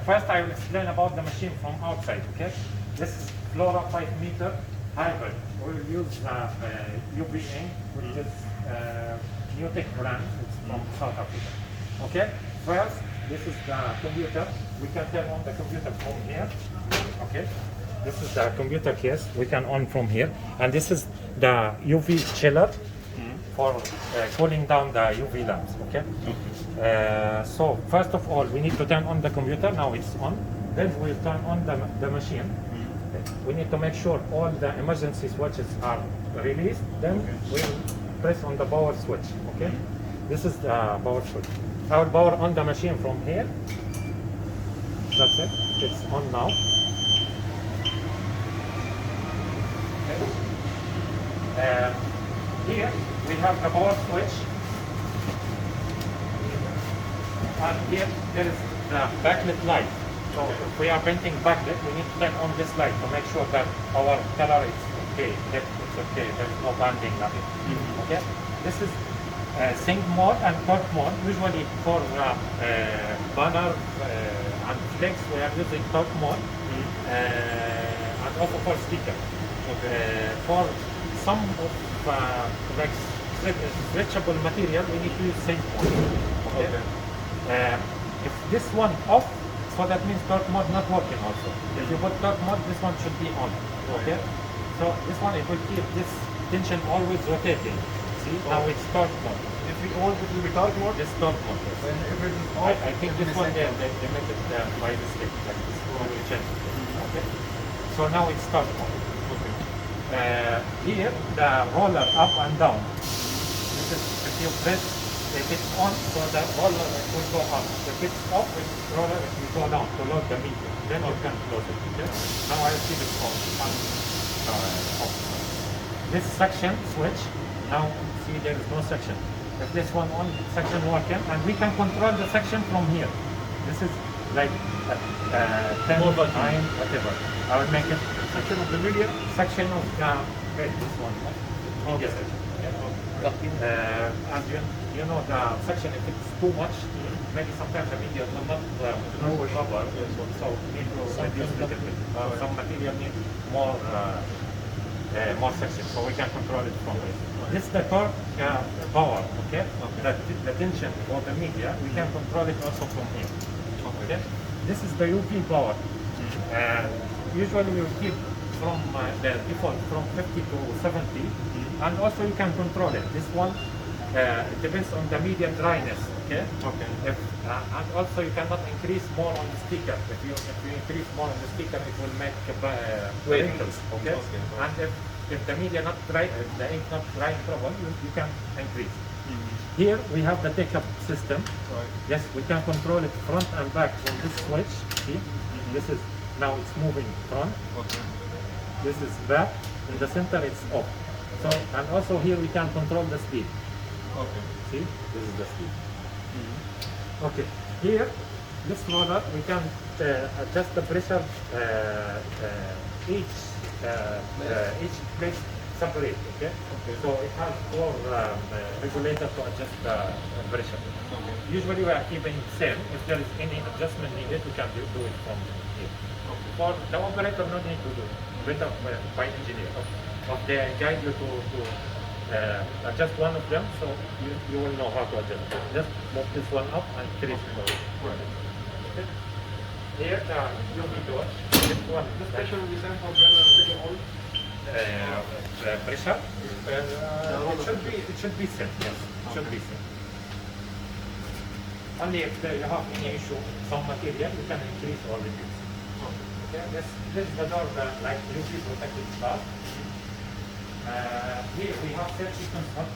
first I will explain about the machine from outside, okay? This is Flora 5-meter hybrid. We will use UV ink, which is Cmyk brand. It's from South Africa. Okay? First, this is the computer. We can turn on the computer from here. Okay? This is the computer case. We can on from here. And this is the UV chiller for cooling down the UV lamps. Okay? So first of all, we need to turn on the computer. Now it's on. Then we'll turn on the machine. We need to make sure all the emergency switches are released. Then we'll press on the power switch. Okay? This is the power switch. I will power on the machine from here. That's it. It's on now. Okay. Here we have the power switch. And here there is the backlit light. So if we are painting backlit, we need to turn on this light to make sure that our color is okay. That it's okay. There's no banding, nothing. Okay. This is sync mode and torque mode. Usually for banner and flex, we are using torque mode, and also for sticker. Okay. For some of like stretchable material, we need to use sync mode. Okay. If this one off, so that means torque mode not working also. If you put torque mode, this one should be on. Okay. So this one, it will keep this tension always rotating. See, now it's torque mode. If we on, it will be torque mode? This torque mode, yes. And if it is off, I think this one they made it by mistake, like this. We change it. Okay. So now it's torque mode. Okay. Here, the roller up and down. This is, if you press, if it's on, so the roller will go up. If it's off, the roller will go down to load the meter. Then you can close it. Okay. Now I see this off. Off. This section switch. Now see there is no section. If this one on, section working, and we can control the section from here. This is like 10, 9, whatever. I will make it section of the media, section of this one. Media section. And you know the section, if it's too much, maybe sometimes the media will not cover, so we need to reduce a little bit. Some material need more section, so we can control it from here. This is the torque power, okay? The tension for the media, we can control it also from here. Okay? This is the UV power. Usually we will keep from the default from 50 to 70, and also you can control it. This one it depends on the media dryness. Okay. Okay. And also you cannot increase more on the speaker. If you increase more on the speaker, it will make wrinkles. Okay. And if the media not dry, if the ink not drying properly, you can increase. Here we have the take-up system. Right. Yes, we can control it front and back from this switch. See, this is now it's moving front. Okay. This is back. In the center, it's off. So and also here we can control the speed. Okay. See, this is the speed. Okay. Here, this roller we can adjust the pressure each place separate. Okay. Okay. So it has 4 regulators to adjust the pressure. Okay. Usually we are keeping it same. If there is any adjustment needed, we can do it from here. Okay. For the operator, no need to do it. Better by engineer. Of they guide you to adjust one of them, so you will know how to adjust. Just move this one up and increase it. Okay. Here the UV door. This one. This pressure will be sent for taking all. Pressure. It should be set. Yes, it should be set. Only if you have any issue, some material, you can increase or reduce. Okay. This is the door like UV protected glass. Here we have safety control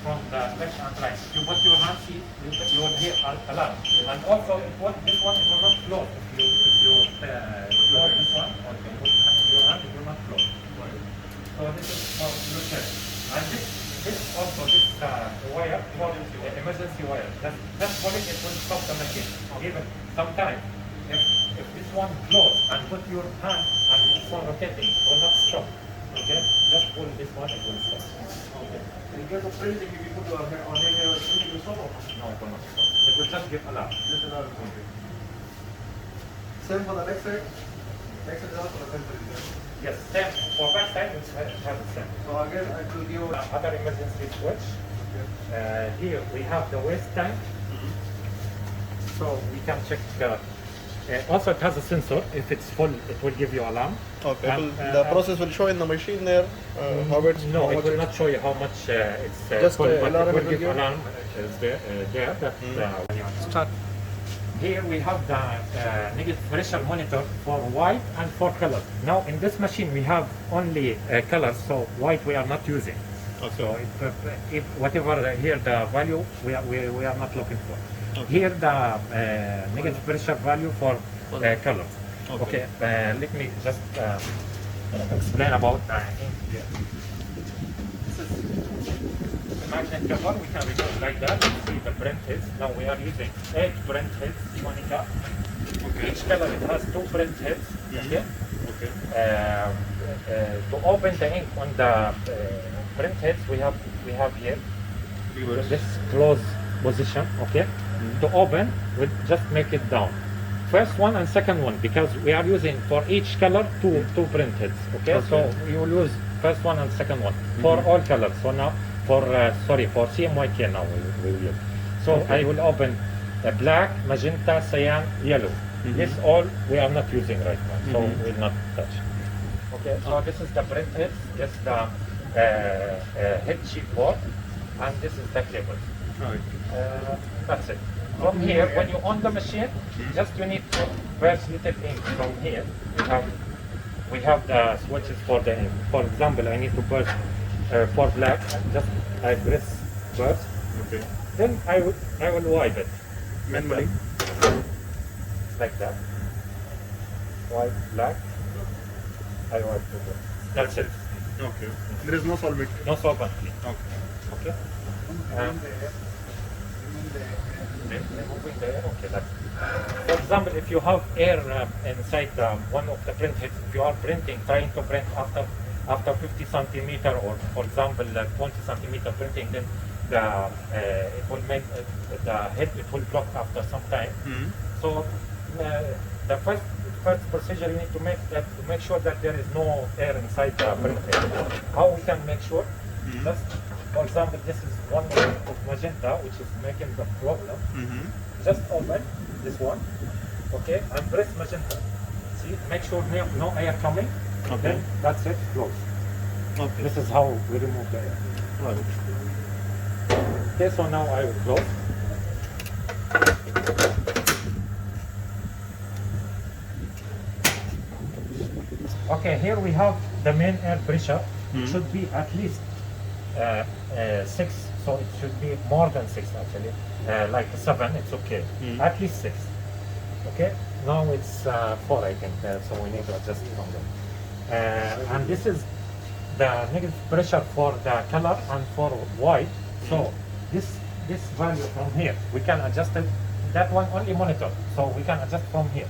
from the left and right. If you put your hand, see, you will hear alarm. And also, this one it will not close. If you close this one, or you put your hand, it will not close. So this is for your check. And this also, this wire, for emergency wire. Just pull it, it will stop the machine. Even sometimes, if this one close and put your hand and this one rotating, it will not stop. Okay, just pull this one, it will stop. Okay. In case of freezing, if you put your hair on here, it will stop? No, it will not stop. It will just give alarm. Just alarm. Okay. same for the back side? Back side is also the same for this. Yes, same. For backside, it has the same. So again, I will give Other emergency switch. Here we have the waste tank. So we can check. Also, it has a sensor. If it's full, it will give you alarm. Okay. And, The process will show in the machine there. How it's No, how it much will not show you how much it's Just, full, but alarm it it will will give give? alarm there. That, when you Start. Here we have the negative pressure monitor for white and for color. Now in this machine we have only colors, so white we are not using. Okay. So if whatever here the value we are not looking for. Okay. Here the negative pressure value for colors. Okay. Let me just explain about the ink here. This is the magnet cover. We can remove like that. See the print heads. Now we are using 8 print heads, Cmyk. Okay. Each color it has 2 print heads. Okay. Okay. To open the ink on the print heads, we have here this close position. Okay. To open, we just make it down. First one and second one, because we are using for each color two print heads. Okay, so we will use first one and second one for all colors. So now for Cmyk now we will use. So I will open black, magenta, cyan, yellow. This all we are not using right now, so we will not touch. Okay, so this is the print heads, this is the head sheet board, and this is the cable. That's it. From here, when you on the machine, just you need to press little ink from here. We have the switches for the ink. For example, I need to press for black. Just I press first. Okay. Then I will wipe it Manually. like that. White, black. I wipe it. That's it. Okay. There is no solvent. No solvent. Okay. Okay. Removing the air. Okay. For example, if you have air inside one of the print heads, if you are trying to print after 50 centimeter or, for example, 20 centimeter printing, then it will make the head will block after some time. So the first procedure you need to make sure that there is no air inside the print head. How we can make sure? Just, for example, this is one of magenta, which is making the problem. Just open this one, okay, and press magenta. See, make sure no air coming. Okay. Then that's it, close. Okay. This is how we remove the air. Right. Okay, so now I will close. Okay, here we have the main air pressure. It should be at least 6, so it should be more than 6 actually. Like 7, it's okay. At least 6. Okay, now it's 4, I think, so we need to adjust from there. And this is the negative pressure for the color and for white. So this value from here, we can adjust it. That one only monitor, so we can adjust from here.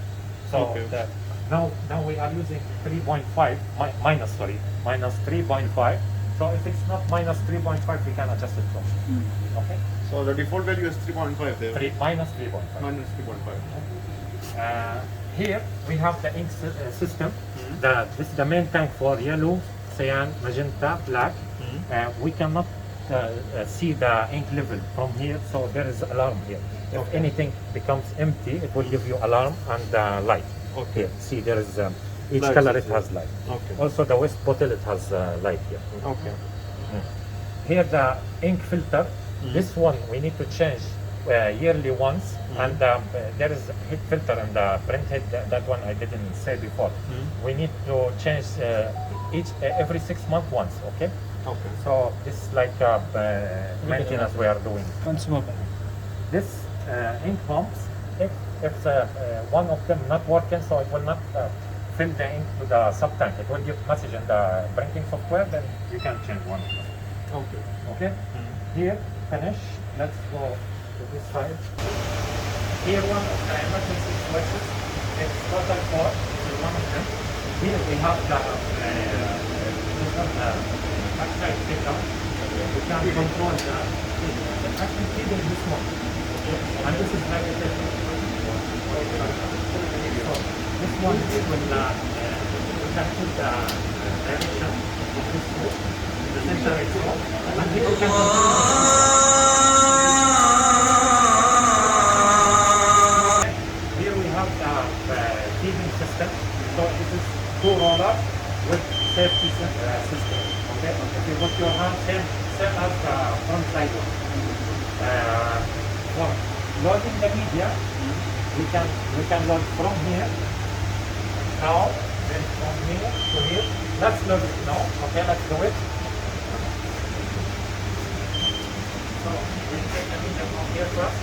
So Okay. now we are using 3.5 minus 3.5. So if it's not minus 3.5, we can adjust it from. Okay. So the default value is 3.5 there. Minus 3.5. Minus 3.5. Here we have the ink system. This is the main tank for yellow, cyan, magenta, black. We cannot see the ink level from here, so there is alarm here. If anything becomes empty, it will give you alarm and light. Okay. Here, see there is each Light color is it has light. Okay. Also the waste bottle it has light here. Okay. Here the ink filter. This one we need to change yearly once, and there is a heat filter in the print head. That one I didn't say before. We need to change every 6 months once. Okay. Okay. So this is like maintenance we are doing. Consumable. This ink pumps, if one of them not working, so it will not fill the ink to the sub tank. It will give message in the printing software. Then you can change one of them. Okay. Okay. Here finish. Let's go to this side. Here one of the emergency switches. It's total 4. This is one of them. Here we have the backside pickup. We can control the actually feeding this one. And this is like a one it will capture the direction of this rope. The center is off, and people can Here we have the feeding system. So it is two rollers with safety system. Okay. If you put your hand same as the front side one. For loading the media, we can load from here now, then from here to here. Let's load it now. Okay, let's do it. So we take the media from here first.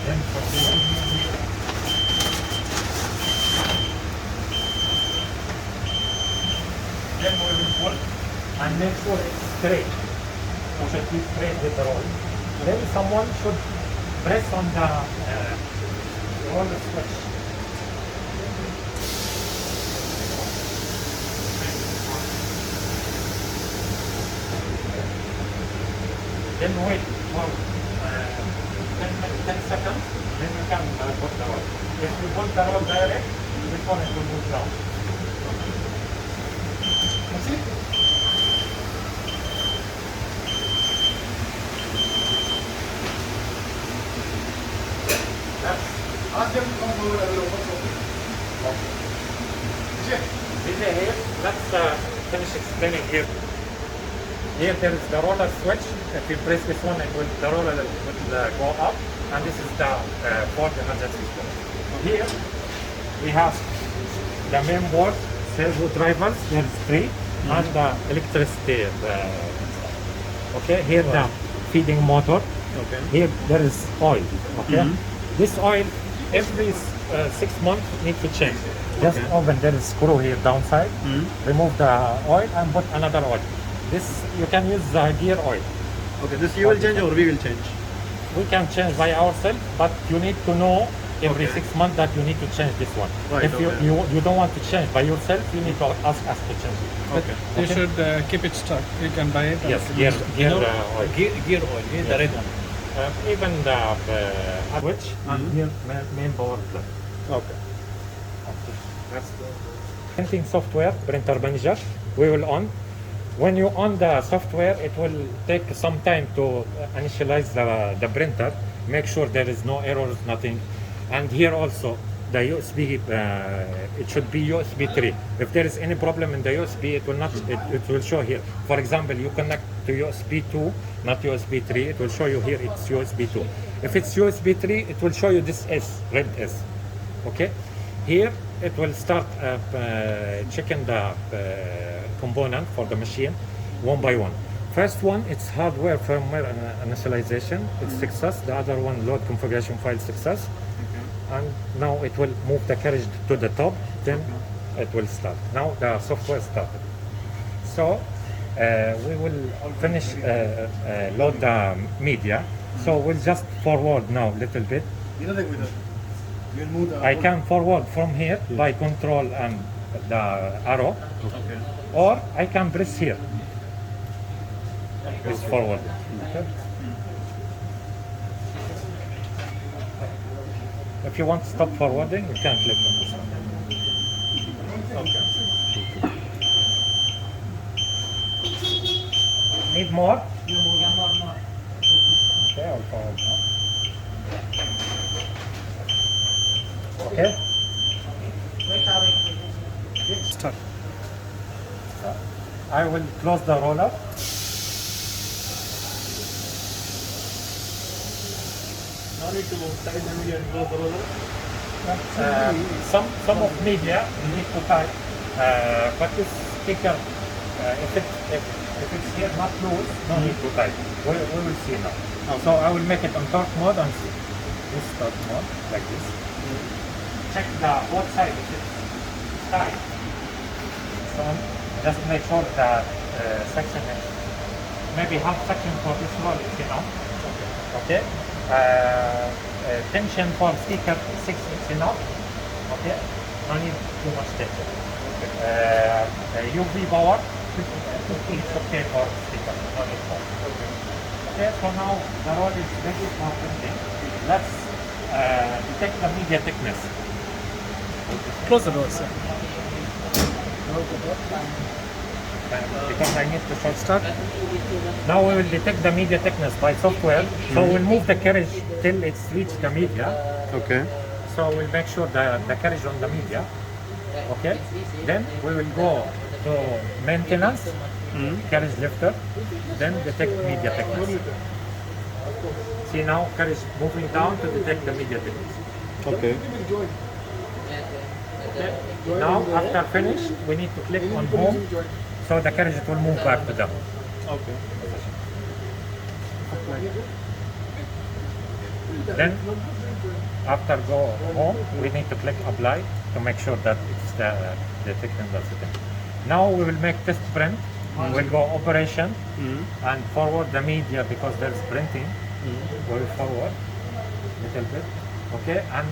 Then from here, then we will pull and make sure it's straight. We should be straight with the roll. Then someone should press on the roller switch. Then wait for 10 seconds, then you can put the roll. If you put the roll direct, this one it will move down. That's it. Ask them to come forward, I will open something. Vijay, here, let's finish explaining here. Here there is the roller switch. If you press this one, the roller will go up, and this is the fourth emergency switch. Here we have the main board, servo drivers, there is three, and the electricity. Okay, here the feeding motor. Okay. Here there is oil. Okay, this oil every 6 months need to change. Just open, there is screw here downside. Remove the oil and put another oil. This you can use the gear oil. Okay, this you will change or we will change? We can change by ourselves, but you need to know every 6 months that you need to change this one. Right, If you don't want to change by yourself, you need to ask us to change it. Okay. You should keep it stuck. You can buy it. Yes, gear oil. Gear oil, yeah, the red one. Even the switch and here main power plug. Okay. That's the printing software, printer manager. We will on. When you on the software, it will take some time to initialize the printer. Make sure there is no errors, nothing. And here also, the USB, it should be USB 3. If there is any problem in the USB, it will not. It will show here. For example, you connect to USB 2, not USB 3. It will show you here it's USB 2. If it's USB 3, it will show you this S, red S. Okay. Here it will start checking the component for the machine one by one. First one, it's hardware firmware initialization. It's success. The other one, load configuration file success. And now it will move the carriage to the top. Then it will start. Now the software started. So we will finish load the media. So we'll just forward now a little bit. We'll move the I can forward from here by control and the arrow, Okay. or I can press here. It's forward. Okay. If you want to stop forwarding, you can click on this one. Okay. Need more? Okay, I'll forward now. Okay. Start. I will close the roller. No need to tie the media and close the roller. Some of media you need to tie, but this sticker, if it's here not loose, no need to tie. We will see now. So I will make it on torque mode and see. This torque mode like this. Check the both sides if it's tight. So just make sure that section is maybe half section for this roll is enough. Okay. tension for sticker 6 is enough. Okay, no need too much tension. UV power 50 is okay for sticker, no need more. Okay, so now the roll is ready for printing. Let's detect the media thickness. Close the door, sir. Because I need to short start. Now we will detect the media thickness by software. So we'll move the carriage till it's reached the media. Okay. So we'll make sure the carriage on the media. Okay. Then we will go to maintenance, carriage lifter, then detect media thickness. See now carriage moving down to detect the media thickness. Okay. Now after finish, we need to click on home, so the carriage will move back to them. Okay. Then after go home, we need to click apply to make sure that it's the thickness that's it. Now we will make test print. We'll go operation and forward the media because there's printing. We will forward little bit. Okay, and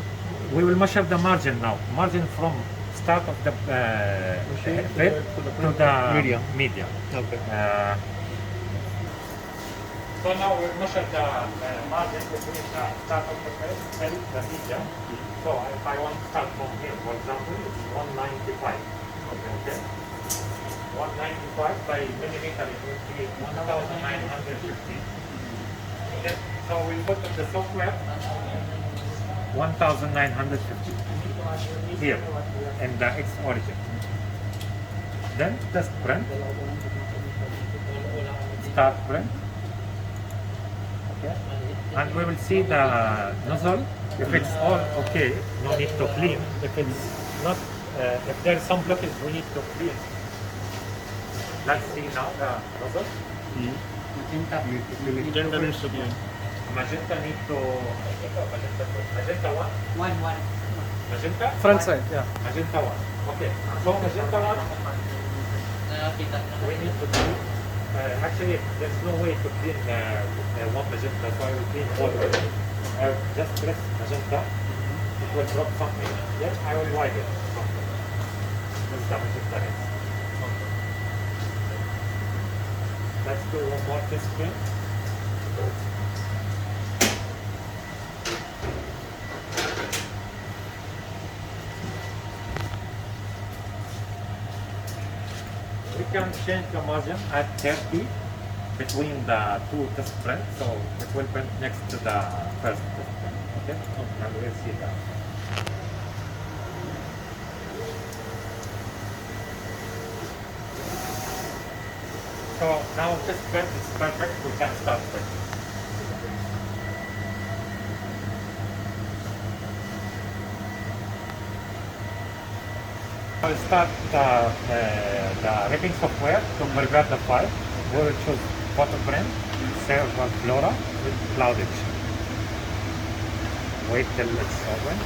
we will measure the margin now. Margin from start of the bit to the media. Okay. So now we measure the margin between the start of the bit and the media. So if I want to start from here, for example, it's 195. Okay. 195 by millimeter it will be 1950. Okay. So we put in the software 1950 here in the X origin. Then test print, start print. Okay. And we will see the nozzle. If it's all okay, no need to clean. If it's not, if there's some blockage, we need to clean. Let's see now the nozzle. Magenta needs to be in. Magenta need to magenta one. Magenta Front side, yeah. Magenta one. Okay. So magenta one, we need to do. Actually, there's no way to clean one magenta, so I will clean all of it. Just press magenta. It will drop something. Yes, I will wipe it. This is the magenta next. Let's do one more test print. We can change the margin at 30 between the two test prints, so it will print next to the first test print. Okay? And we'll see that. So now this print is perfect, we can start printing. I'll start the ripping software to prepare the file. We will choose photo print, save as Flora with cloudage. Wait till it's open.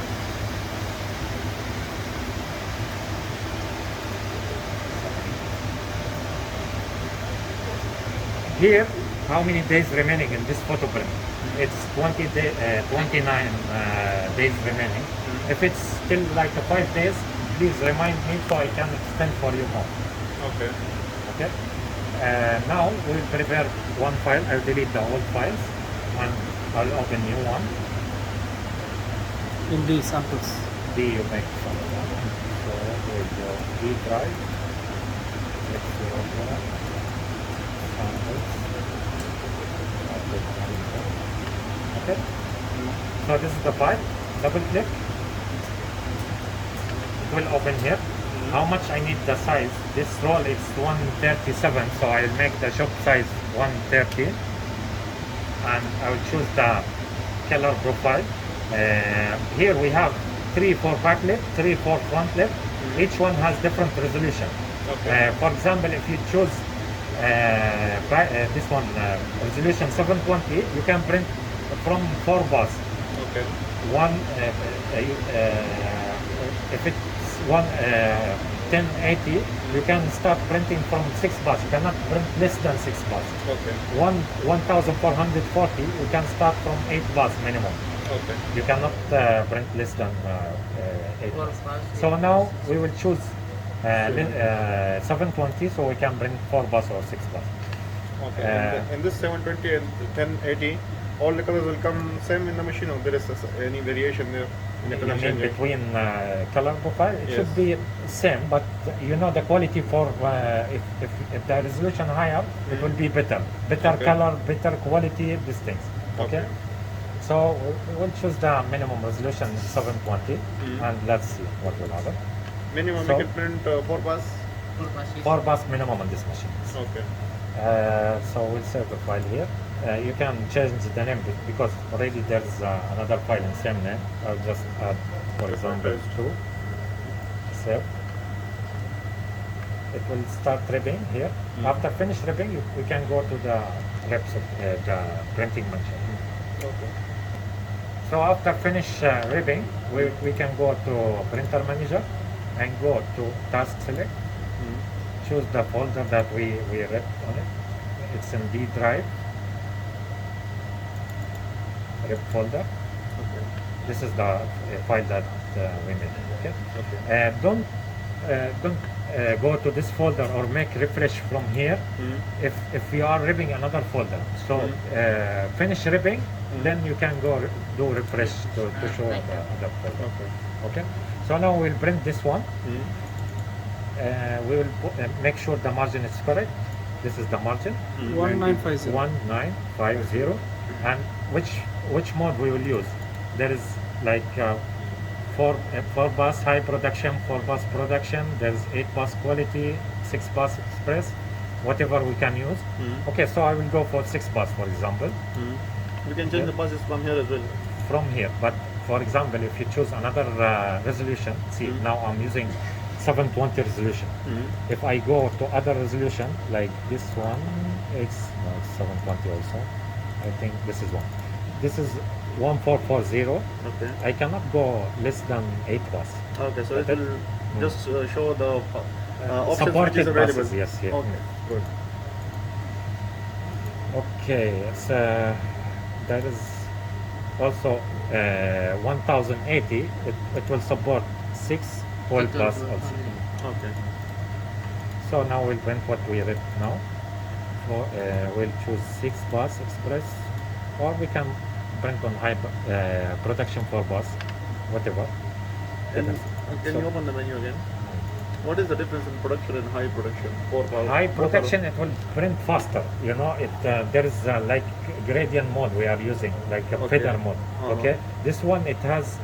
Here, how many days remaining in this photo print? It's 29 days remaining. If it's still like 5 days, please remind me so I can extend for you more. Okay. Okay. Now we will prepare one file. I'll delete the old files and I'll open new one. In the samples. You make some. So with the D drive. Let's see what we have. Samples. Okay. So this is the file. Double click. It will open here. How much I need the size? This roll is 137, so I'll make the shop size 130, and I will choose the color profile. Here we have 3 for back lip, 3 for front lip. Each one has different resolution. Okay. For example, if you choose this one, resolution 720, you can print from 4 bars. Okay. One, if it's 1080, you can start printing from 6 bars. You cannot print less than 6 bars. Okay. 1440, you can start from 8 bars minimum. Okay. You cannot print less than 8 bus. So now we will choose 720, so we can print 4 bus or 6 bus. Okay. In this 720 and 1080, all the colors will come same in the machine, or there is any variation there in the You color mean changing? between color profile? It Yes. should be same, but you know the quality for if the resolution higher, it will be better. Better Okay. color, better quality, these things. Okay. Okay. So we'll choose the minimum resolution 720, and let's see what will happen. Minimum So- we can print 4 bus. 4 bus minimum on this machine. Okay. So we'll save the file here. You can change the name because already there's another file in same name. I'll just add, for example, 2. Save. It will start ribbing here. After finish ribbing, we can go to the reps of the printing machine. Okay. So after finish ribbing, we can go to printer manager and go to task select. Choose the folder that we ripped on it. It's in D drive. Rip folder. Okay. This is the file that we made. Okay. Okay. Don't go to this folder or make refresh from here if you are ripping another folder. So finish ripping, then you can go do refresh to show the other folder. Okay. Okay. So now we'll print this one. We will make sure the margin is correct. This is the margin. 1950. 1950. And which mode we will use? There is like 4 bus high production, 4 bus production. There's 8 bus quality, 6 bus express, whatever we can use. Okay, so I will go for 6 bus, for example, We can change the buses from here as well. from here. But for example, if you choose another resolution, see now I'm using 720 resolution. If I go to other resolution like this one, it's 720 also. I think this is one. This is 1440. Okay. I cannot go less than 8 bus. Okay, so it That- will just show the options which supported is available. buses, yes, yeah. Okay, good. Okay, so that is also 1080. It will support 6 12 bus also. Okay. So now we'll print what we read now. So, we'll choose 6 bus express, or we can print on high production 4 bus, whatever. Can So- you open the menu again? What is the difference in production and high production? High production, it will print faster. You know, there is like gradient mode we are using, like a Okay. feather mode. Uh-huh. Okay, this one it has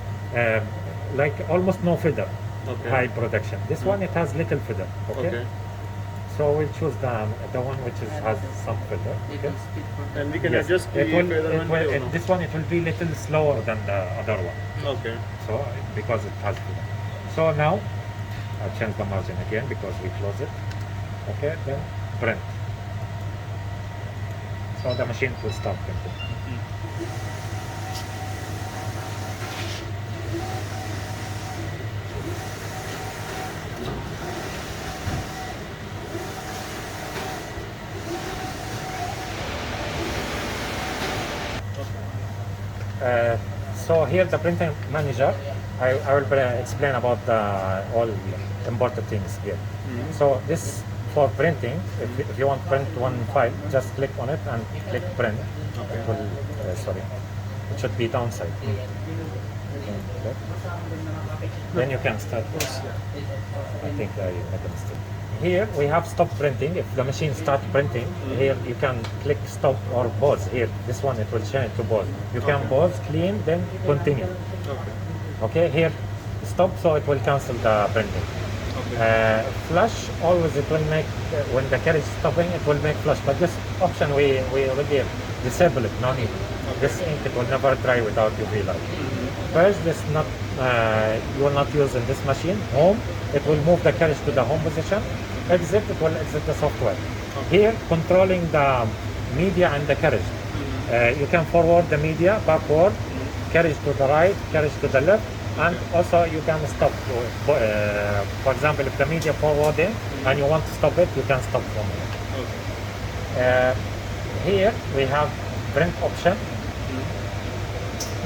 like almost no feather. Okay. High production. This one it has little feather. Okay. Okay. So we'll choose the one which has some feather. Okay. And we can Yes. adjust the It will, feather it and will, video, it, no? this one it will be little slower than the other one. Okay. So because it has feather. So now I'll change the margin again because we close it. Okay, then print. So the machine will start printing. So here the printing manager, I will explain about all important things here. So this for printing, if you want to print one file, just click on it and click print. It will, sorry, it should be downside. Okay. Then you can start. I think I made a mistake. Here we have stop printing. If the machine starts printing, here you can click stop or pause. Here, this one it will change to pause. You can pause, clean, then continue. Okay. Okay, here stop, so it will cancel the printing. Flush, always it will make, when the carriage is stopping, it will make flush. But this option we already disable it, no need. This ink it will never dry without UV light. First, this not you will not use in this machine. Home, it will move the carriage to the home position. Exit, it will exit the software. Here, controlling the media and the carriage. You can forward the media, backward, carriage to the right, carriage to the left, and also you can stop. For example, if the media forwarding and you want to stop it, you can stop from here. Here we have print option.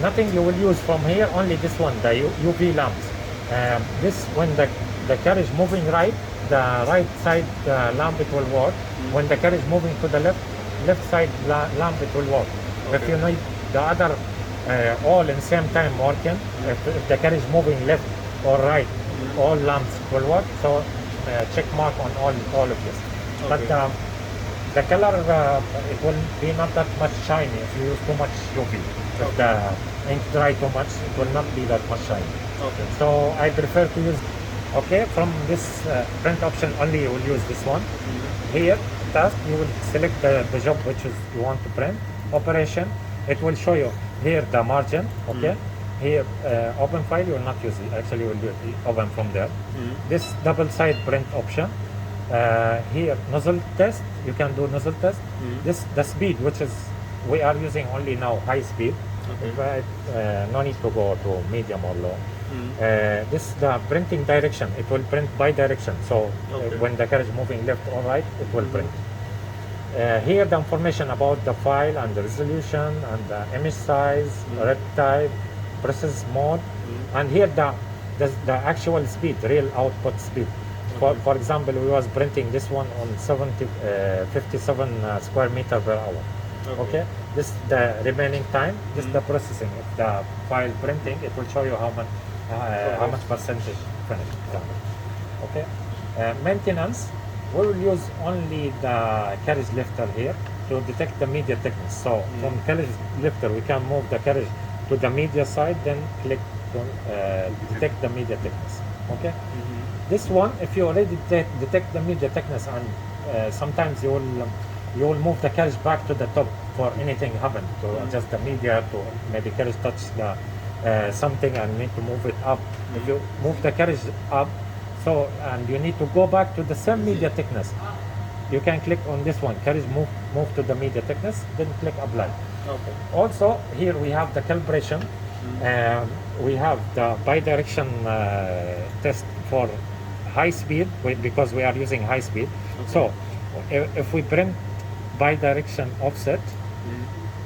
nothing you will use from here, only this one, the UV lamps. This, when the carriage moving right, the right side lamp it will work. When the carriage moving to the left side lamp it will work. If you need the other all in same time working, if the carriage moving left or right, all lamps will work. So check mark on all of this. But the color it will be not that much shiny if you use too much UV. If the ink dry too much, it will not be that much shiny. Okay. So I prefer to use, from this print option only you will use this one. Here, task, you will select the job which is you want to print. Operation, it will show you here the margin, Here, open file, you will not use it. Actually, you will do it open from there. This double side print option. Here, nozzle test, you can do nozzle test. This, the speed, which is, we are using only now high speed. But, no need to go to medium or low. This the printing direction. It will print by direction. So when the carriage moving left or right, it will print. Here the information about the file and the resolution and the image size, red type, process mode, and here the actual speed, real output speed. For example, we was printing this one on 57 square meter per hour. Okay. This the remaining time. This the processing. If the file printing, it will show you how much percentage finished. Okay. Maintenance. We will use only the carriage lifter here to detect the media thickness. So from carriage lifter, we can move the carriage to the media side, then click to detect the media thickness. Okay. This one, if you already detect the media thickness, and sometimes you will move the carriage back to the top for anything happen to adjust the media, to maybe carriage touch the something and need to move it up. If you move the carriage up, and you need to go back to the same media thickness, you can click on this one, carriage move to the media thickness, then click apply. Also here we have the calibration. We have the bidirection test for high speed, because we are using high speed. So if we print bidirection offset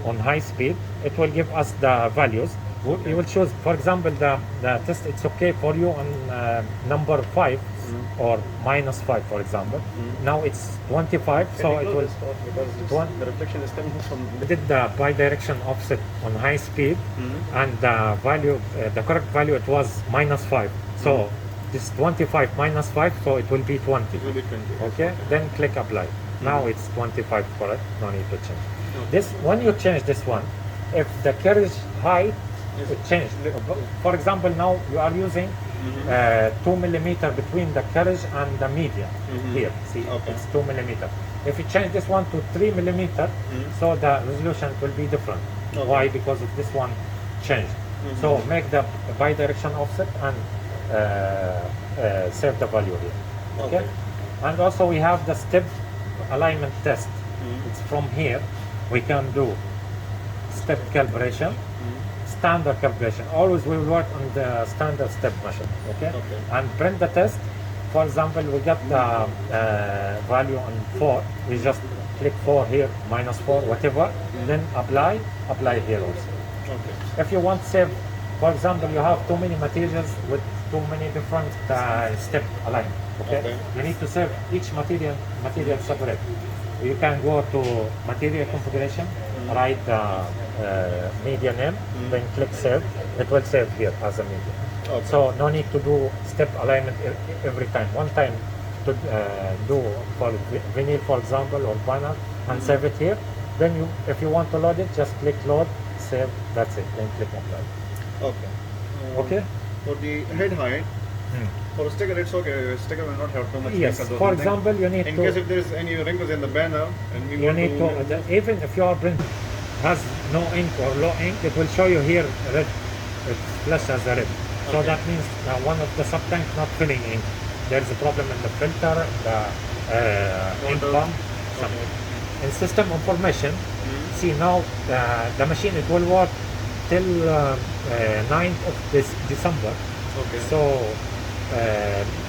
on high speed, it will give us the values. You will choose, for example, the test, it's okay for you on number 5 or -5, for example. Now it's 25, so it will, because the reflection is coming from we did the bidirection offset on high speed, and the value, the correct value, it was -5. So this 25 -5, so it will be 20. It will be 20. Okay, then click apply. Now it's 25 correct, no need to change. This, when you change this one, if the carriage height it changed. For example, now you are using 2 millimeter between the carriage and the media. Here, see, it's 2 millimeter. If you change this one to 3 millimeter, so the resolution will be different. Why? Because of this one changed. So make the bidirection offset and save the value here. Okay. And also we have the step alignment test. It's from here we can do step calibration, standard calibration. Always we will work on the standard step machine. Okay. And print the test. For example, we got the value on 4. We just click 4 here, -4, whatever. Then apply here also. If you want to save, for example, you have too many materials with too many different step alignment. Okay? You need to save each material separate. You can go to material configuration, write the media name, then click save. It will save here as a media. So no need to do step alignment every time. One time to do for vinyl, for example, or vinyl, and save it here. Then if you want to load it, just click load, save. That's it. Then click apply. Okay. For the head height, for a sticker, it's okay. A sticker will not have too much. Yes. For example, you need in to. case if there is any wrinkles in the banner, and we You want need to. Even if your print has no ink or low ink, it will show you here red. It's flashed as a red. So that means one of the subtanks not filling ink. There is a problem in the filter, the ink pump, something. In system information, see now the machine, it will work till 9th of December. So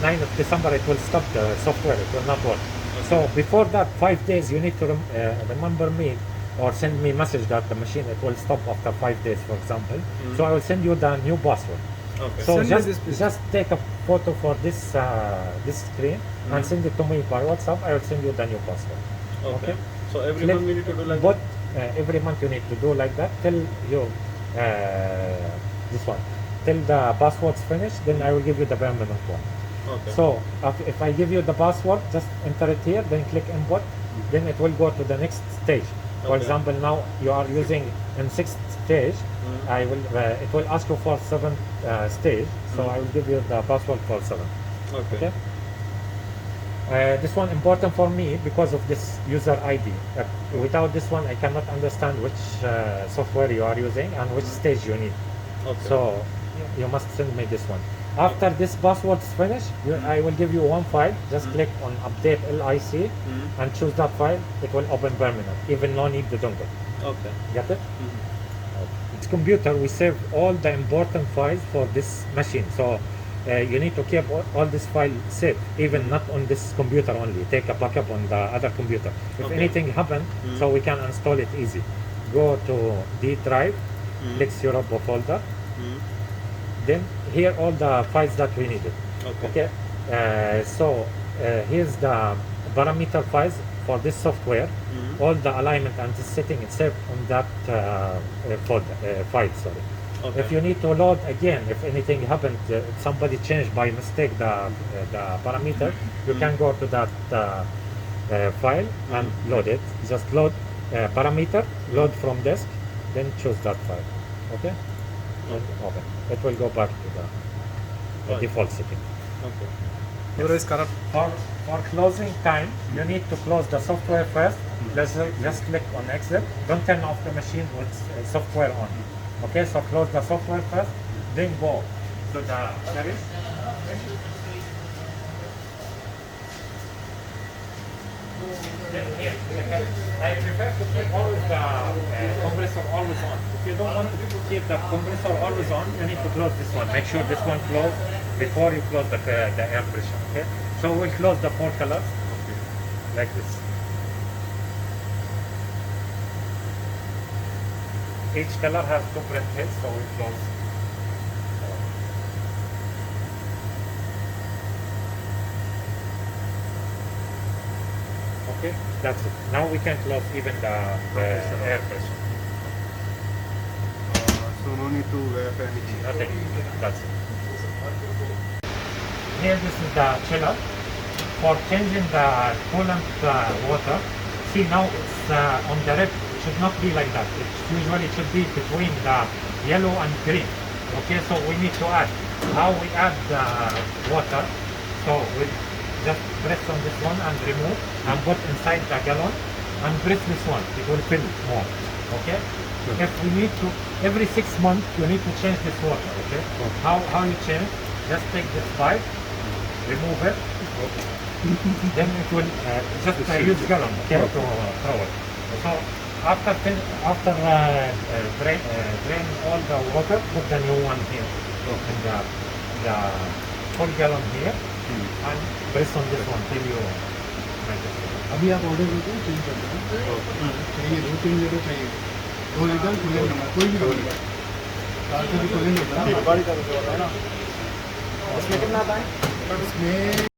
9th of December it will stop the software, it will not work. So before that 5 days you need to remember me or send me message that the machine it will stop after 5 days, for example. So I will send you the new password. Okay. So Send me this, please. just take a photo for this this screen and send it to me by WhatsApp. I will send you the new password. Okay. Okay. So every Click- month we need to do like But every month you need to do like that till you this one till the password's finished. Then I will give you the permanent one. Okay. So if I give you the password, just enter it here, then click input, then it will go to the next stage. For Okay. example, now you are using in 6th stage. I will it will ask you for 7th stage, so I will give you the password for 7. Okay. Okay. This one important for me because of this user ID. Without this one, I cannot understand which software you are using and which stage you need. Okay. So you must send me this one. After this password is finished, I will give you one file. Just click on update LIC and choose that file. It will open permanent, even no need the dongle. Okay. Get it? It's computer. We save all the important files for this machine. So you need to keep all this file safe, even not on this computer only. Take a backup on the other computer. If Okay. anything happen, so we can install it easy. Go to D drive, click Europa folder. Then here all the files that we needed. Okay. So here's the parameter files for this software. All the alignment and the setting is saved on that folder, file. Sorry. Okay. If you need to load again, if anything happened, if somebody changed by mistake the parameter, you can go to that file and load it. Just load parameter, load from disk, then choose that file. Okay? Okay. It will go back to the Right. default setting. Okay. Euro is corrupt. For closing time, you need to close the software first. Just click on exit. Don't turn off the machine with software on. Okay, so close the software first, then go to the service. Then here, I prefer to keep always the compressor always on. If you don't want to keep the compressor always on, you need to close this one. Make sure this one closed before you close the air pressure. Okay, so we'll close the 4 colors like this. Each color has 2 print heads, so we close. Okay, that's it. Now we can close even the air pressure. So no need to verify anything. Nothing. That's it. Here, this is the chiller for changing the coolant water. See, now it's on the red. It should not be like that. It usually should be between the yellow and green. Okay, so we need to add. How we add the water? So we just press on this one and remove and put inside the gallon and press this one. It will fill more. Okay. If we need to, every 6 months you need to change this water. Okay. How you change? Just take this pipe, remove it. Then it will just use gallon. Okay. To throw it. So after drain all the water, put the new one here in the full gallon here and press on this one till you make it. अभी आप order करके change कर देना चाहिए 2-3 litre चाहिए 2 litre coolant number कोई भी company का 4 से भी कूलेंट होता है ना इसमें कितना आता है? इसमें